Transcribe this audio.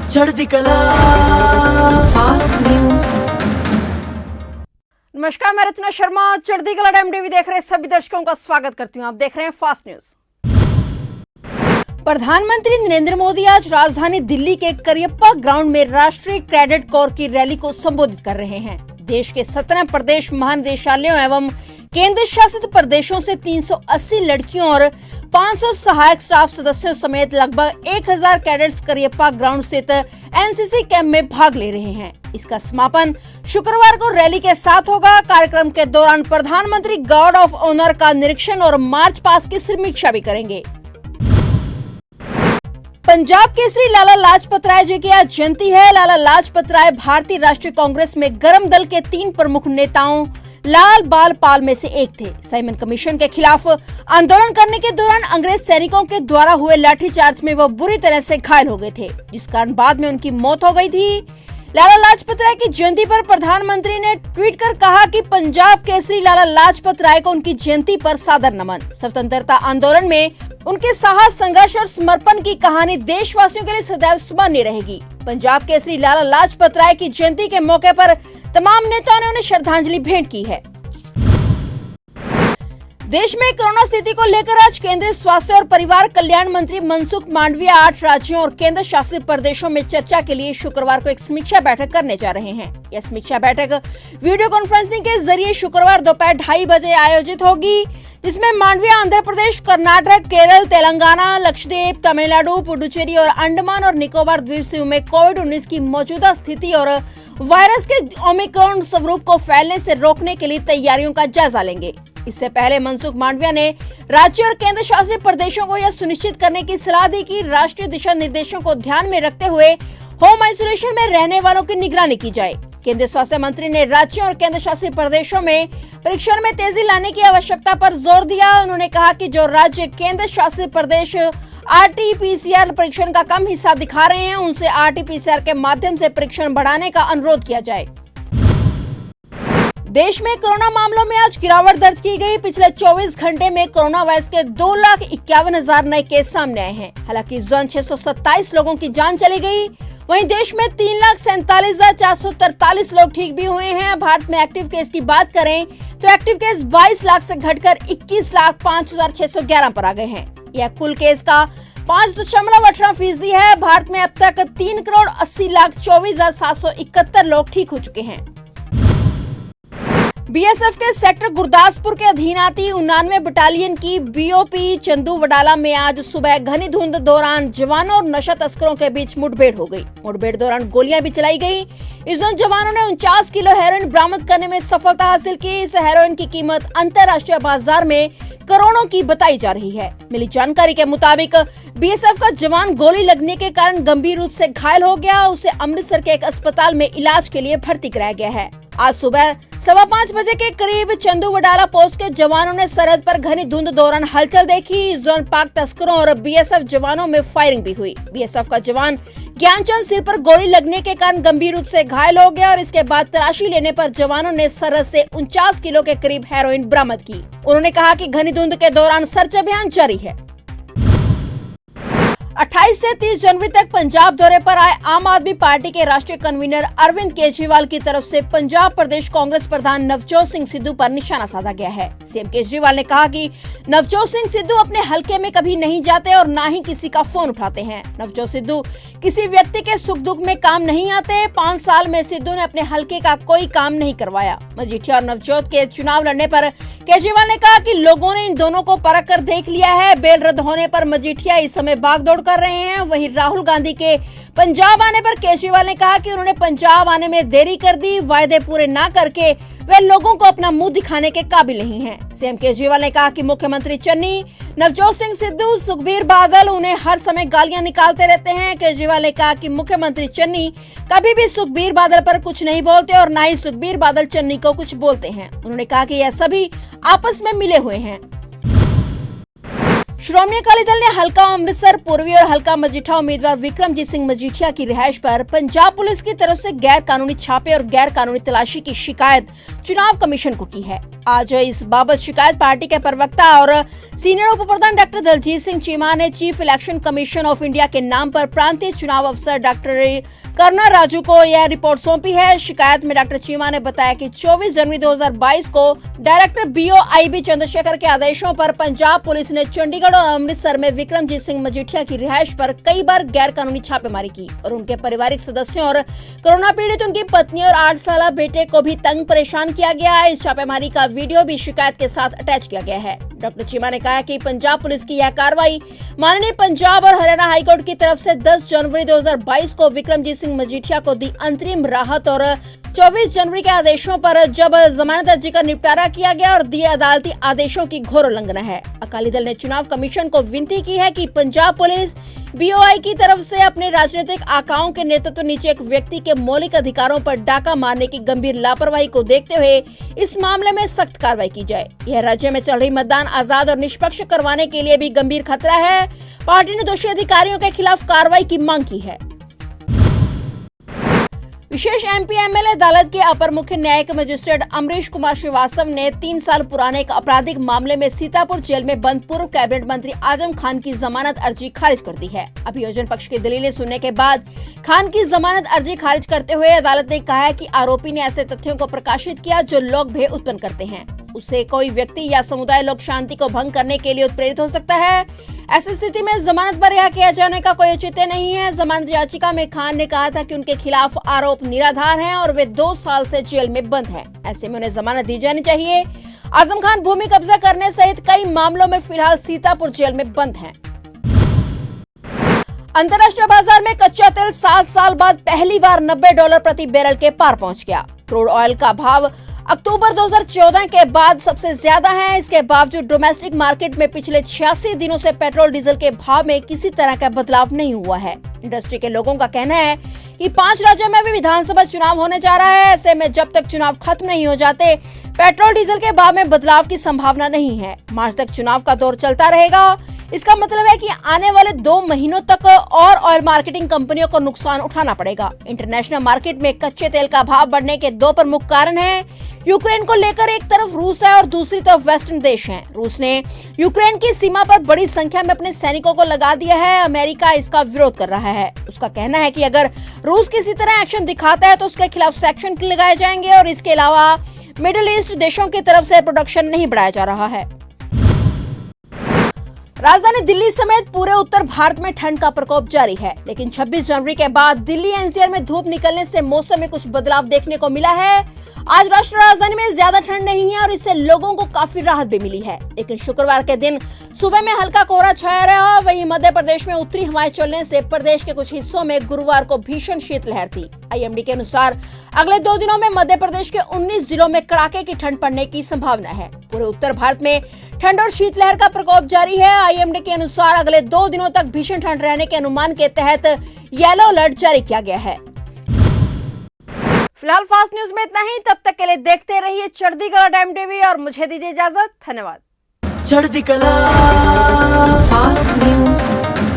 चढ़ती कला fast news. नमस्कार, मैं रचना शर्मा चढ़ती कला टाइम टीवी देख रहे सभी दर्शकों का स्वागत करती हूं। आप देख रहे हैं फास्ट न्यूज। प्रधानमंत्री नरेंद्र मोदी आज राजधानी दिल्ली के करियप्पा ग्राउंड में राष्ट्रीय कैडेट कोर की रैली को संबोधित कर रहे हैं। देश के 17 प्रदेश महानिदेशालयों एवं केंद्र शासित प्रदेशों से 380 लड़कियों और 500 सहायक स्टाफ सदस्यों समेत लगभग 1000 कैडेट्स करियप्पा ग्राउंड स्थित एनसीसी कैंप में भाग ले रहे हैं। इसका समापन शुक्रवार को रैली के साथ होगा। कार्यक्रम के दौरान प्रधानमंत्री गार्ड ऑफ ऑनर का निरीक्षण और मार्च पास्ट की समीक्षा भी करेंगे। पंजाब केसरी लाला लाजपत राय जी की आज जयंती है। लाला लाजपत राय भारतीय राष्ट्रीय कांग्रेस में गर्म दल के 3 प्रमुख नेताओं लाल बाल पाल में से एक थे। साइमन कमीशन के खिलाफ आंदोलन करने के दौरान अंग्रेज सैनिकों के द्वारा हुए लाठीचार्ज में वो बुरी तरह से घायल हो गए थे, जिस कारण बाद में उनकी मौत हो गई थी। लाला लाजपत राय की जयंती पर प्रधानमंत्री ने ट्वीट कर कहा कि पंजाब केसरी लाला लाजपत राय को उनकी जयंती पर सादर नमन। स्वतंत्रता आंदोलन में उनके साहस, संघर्ष और समर्पण की कहानी देशवासियों के लिए सदैव स्मरणीय रहेगी। पंजाब केसरी लाला लाजपत राय की जयंती के मौके पर तमाम नेताओं ने उन्हें श्रद्धांजलि भेंट की है। देश में कोरोना स्थिति को लेकर आज केंद्रीय स्वास्थ्य और परिवार कल्याण मंत्री मनसुख मांडविया 8 राज्यों और केंद्र शासित प्रदेशों में चर्चा के लिए शुक्रवार को एक समीक्षा बैठक करने जा रहे हैं। यह समीक्षा बैठक वीडियो कॉन्फ्रेंसिंग के जरिए शुक्रवार दोपहर 2:30 बजे आयोजित होगी, जिसमें मांडविया आंध्र प्रदेश, कर्नाटक, केरल, तेलंगाना, लक्षद्वीप, तमिलनाडु, पुडुचेरी और अंडमान और निकोबार द्वीप समूह में कोविड-19 की मौजूदा स्थिति और वायरस के ओमिक्रॉन स्वरूप को फैलने से रोकने के लिए तैयारियों का जायजा लेंगे। इससे पहले मनसुख मांडविया ने राज्य और केंद्र शासित प्रदेशों को यह सुनिश्चित करने की सलाह दी कि राष्ट्रीय दिशा निर्देशों को ध्यान में रखते हुए होम आइसोलेशन में रहने वालों की निगरानी की जाए। केंद्रीय स्वास्थ्य मंत्री ने राज्यों और केंद्र शासित प्रदेशों में परीक्षण में तेजी लाने की आवश्यकता पर जोर दिया। उन्होंने कहा कि जो राज्य केंद्र शासित प्रदेश RT-PCR परीक्षण का कम हिस्सा दिखा रहे हैं, उनसे RT-PCR के माध्यम से परीक्षण बढ़ाने का अनुरोध किया जाए। देश में कोरोना मामलों में आज गिरावट दर्ज की गई। पिछले 24 घंटे में कोरोना वायरस के 2,51,000 नए केस सामने आए हैं। हालांकि इस दौरान 627 लोगों की जान चली गई। वहीं देश में 3,47,443 लोग ठीक भी हुए हैं। भारत में एक्टिव केस की बात करें तो एक्टिव केस 22 लाख से घटकर 21,05,611 पर आ गए हैं। यह कुल केस का 5.18% है। भारत में अब तक 3,80,24,771 लोग ठीक हो चुके हैं। बीएसएफ के सेक्टर गुरदासपुर के अधीन आती 99 बटालियन की बीओपी चंदू वडाला में आज सुबह घनी धुंध दौरान जवानों और नशा तस्करों के बीच मुठभेड़ हो गई। मुठभेड़ दौरान गोलियां भी चलाई गई। इस दौरान जवानों ने 49 किलो हेरोइन बरामद करने में सफलता हासिल की। इस हेरोइन की कीमत अंतर्राष्ट्रीय बाजार में करोड़ों की बताई जा रही है। मिली जानकारी के मुताबिक बीएसएफ का जवान गोली लगने के कारण गंभीर रूप से घायल हो गया। उसे अमृतसर के एक अस्पताल में इलाज के लिए भर्ती कराया गया है। आज सुबह 5:15 बजे के करीब चंदू वडाला पोस्ट के जवानों ने सरहद पर घनी धुंध दौरान हलचल देखी। इस दौरान पाक तस्करों और बीएसएफ जवानों में फायरिंग भी हुई। बीएसएफ का जवान ज्ञानचंद सिर पर गोली लगने के कारण गंभीर रूप से घायल हो गया और इसके बाद तलाशी लेने पर जवानों ने सरहद से 49 किलो के करीब हेरोइन बरामद की। उन्होंने कहा कि घनी धुंध के दौरान सर्च अभियान जारी है। 28 से 30 जनवरी तक पंजाब दौरे पर आए आम आदमी पार्टी के राष्ट्रीय कन्वीनर अरविंद केजरीवाल की तरफ से पंजाब प्रदेश कांग्रेस प्रधान नवजोत सिंह सिद्धू पर निशाना साधा गया है। सीएम केजरीवाल ने कहा कि नवजोत सिंह सिद्धू अपने हलके में कभी नहीं जाते और न ही किसी का फोन उठाते हैं। नवजोत सिद्धू किसी व्यक्ति के सुख दुख में काम नहीं आते। 5 साल में सिद्धू ने अपने हलके का कोई काम नहीं करवाया। मजीठिया और नवजोत के चुनाव लड़ने पर केजरीवाल ने कहा कि लोगों ने इन दोनों को परख कर देख लिया है। बेल रद्द होने पर मजीठिया इस समय भागदौड़ कर रहे हैं। वहीं राहुल गांधी के पंजाब आने पर केजरीवाल ने कहा कि उन्होंने पंजाब आने में देरी कर दी। वायदे पूरे ना करके वे लोगों को अपना मुंह दिखाने के काबिल नहीं हैं। सीएम केजरीवाल ने कहा कि मुख्यमंत्री चन्नी, नवजोत सिंह सिद्धू, सुखबीर बादल उन्हें हर समय गालियां निकालते रहते हैं। केजरीवाल ने कहा कि मुख्यमंत्री चन्नी कभी भी सुखबीर बादल पर कुछ नहीं बोलते और न ही सुखबीर बादल चन्नी को कुछ बोलते हैं। उन्होंने कहा कि यह सभी आपस में मिले हुए हैं। श्रोमणी अकाली दल ने हलका अमृतसर पूर्वी और हलका मजीठा उम्मीदवार विक्रमजीत सिंह मजीठिया की रिहाइश पर पंजाब पुलिस की तरफ से गैर कानूनी छापे और गैर कानूनी तलाशी की शिकायत चुनाव कमीशन को की है। आज इस बाबत शिकायत पार्टी के प्रवक्ता और सीनियर उप प्रधान डॉक्टर दलजीत सिंह चीमा ने chief election commission of India के नाम पर प्रांतीय चुनाव अफसर डॉक्टर कर्ना राजू को यह रिपोर्ट सौंपी है। शिकायत में डॉक्टर चीमा ने बताया कि 24 जनवरी 2022 को डायरेक्टर BOIB चंद्रशेखर के आदेशों पर पंजाब पुलिस ने चंडीगढ़ और अमृतसर में विक्रमजीत सिंह मजीठिया की रिहाइश पर कई बार गैर कानूनी छापेमारी की और उनके पारिवारिक सदस्यों और कोरोना पीड़ित उनकी पत्नी और 8 साल बेटे को भी तंग परेशान किया गया। इस छापेमारी का वीडियो भी शिकायत के साथ अटैच किया गया है। डॉक्टर चीमा ने कहा कि पंजाब पुलिस की यह कार्रवाई माननीय पंजाब और हरियाणा हाईकोर्ट की तरफ से 10 जनवरी 2022 को विक्रमजीत सिंह मजीठिया को दी अंतरिम राहत और 24 जनवरी के आदेशों पर जब जमानत अर्जी का निपटारा किया गया और दिए अदालती आदेशों की घोर उल्लंघना है। अकाली दल ने चुनाव कमीशन को विनती की है कि पंजाब पुलिस BOI की तरफ से अपने राजनीतिक आकाओं के नेतृत्व नीचे एक व्यक्ति के मौलिक अधिकारों पर डाका मारने की गंभीर लापरवाही को देखते हुए इस मामले में सख्त कार्रवाई की जाए। यह राज्य में चल रही मतदान आजाद और निष्पक्ष करवाने के लिए भी गंभीर खतरा है। पार्टी ने दोषी अधिकारियों के खिलाफ कार्रवाई की मांग की है। विशेष MP MLA अदालत के अपर मुख्य न्यायिक मजिस्ट्रेट अमरीश कुमार श्रीवास्तव ने 3 साल पुराने एक आपराधिक मामले में सीतापुर जेल में बंद पूर्व कैबिनेट मंत्री आजम खान की जमानत अर्जी खारिज कर दी है। अभियोजन पक्ष की दलीलें सुनने के बाद खान की जमानत अर्जी खारिज करते हुए अदालत ने कहा है कि आरोपी ने ऐसे तथ्यों को प्रकाशित किया जो लोग भय उत्पन्न करते हैं। उससे कोई व्यक्ति या समुदाय लोक शांति को भंग करने के लिए उत्प्रेरित हो सकता है। ऐसी स्थिति में जमानत पर रिहा किया जाने का कोई औचित्य नहीं है। जमानत याचिका में खान ने कहा था कि उनके खिलाफ आरोप निराधार हैं और वे 2 साल से जेल में बंद हैं। ऐसे में उन्हें जमानत दी जानी चाहिए। आजम खान भूमि कब्जा करने सहित कई मामलों में फिलहाल सीतापुर जेल में बंद हैं। अंतर्राष्ट्रीय बाजार में कच्चा तेल 7 साल बाद पहली बार $90 प्रति बैरल के पार पहुंच गया। क्रूड ऑयल का भाव अक्टूबर 2014 के बाद सबसे ज्यादा है। इसके बावजूद डोमेस्टिक मार्केट में पिछले 86 दिनों से पेट्रोल डीजल के भाव में किसी तरह का बदलाव नहीं हुआ है। इंडस्ट्री के लोगों का कहना है कि 5 राज्यों में भी विधानसभा चुनाव होने जा रहा है। ऐसे में जब तक चुनाव खत्म नहीं हो जाते पेट्रोल डीजल के भाव में बदलाव की संभावना नहीं है। मार्च तक चुनाव का दौर चलता रहेगा। इसका मतलब है कि आने वाले 2 महीनों तक और ऑयल मार्केटिंग कंपनियों को नुकसान उठाना पड़ेगा। इंटरनेशनल मार्केट में कच्चे तेल का भाव बढ़ने के 2 प्रमुख कारण हैं। यूक्रेन को लेकर एक तरफ रूस है और दूसरी तरफ वेस्टर्न देश हैं। रूस ने यूक्रेन की सीमा पर बड़ी संख्या में अपने सैनिकों को लगा दिया है। अमेरिका इसका विरोध कर रहा है। उसका कहना है कि अगर रूस किसी तरह एक्शन दिखाता है तो उसके खिलाफ सैंक्शन लगाए जाएंगे और इसके अलावा मिडिल ईस्ट देशों की तरफ से प्रोडक्शन नहीं बढ़ाया जा रहा है। राजधानी दिल्ली समेत पूरे उत्तर भारत में ठंड का प्रकोप जारी है, लेकिन 26 जनवरी के बाद दिल्ली NCR में धूप निकलने से मौसम में कुछ बदलाव देखने को मिला है। आज राष्ट्रीय राजधानी में ज्यादा ठंड नहीं है और इससे लोगों को काफी राहत भी मिली है, लेकिन शुक्रवार के दिन सुबह में हल्का कोहरा छाया रहा। वहीं मध्य प्रदेश में उत्तरी हवाएं चलने से प्रदेश के कुछ हिस्सों में गुरुवार को भीषण शीतलहर थी। IMD के अनुसार अगले 2 दिनों में मध्य प्रदेश के 19 जिलों में कड़ाके की ठंड पड़ने की संभावना है। पूरे उत्तर भारत में ठंड और शीतलहर का प्रकोप जारी है। IMD के अनुसार अगले 2 दिनों तक भीषण ठंड रहने के अनुमान के तहत येलो अलर्ट जारी किया गया है। फिलहाल फास्ट न्यूज में इतना ही। तब तक के लिए देखते रहिए चढ़ती कला टाइम TV और मुझे दीजिए इजाजत। धन्यवाद। चढ़ती कला फास्ट न्यूज।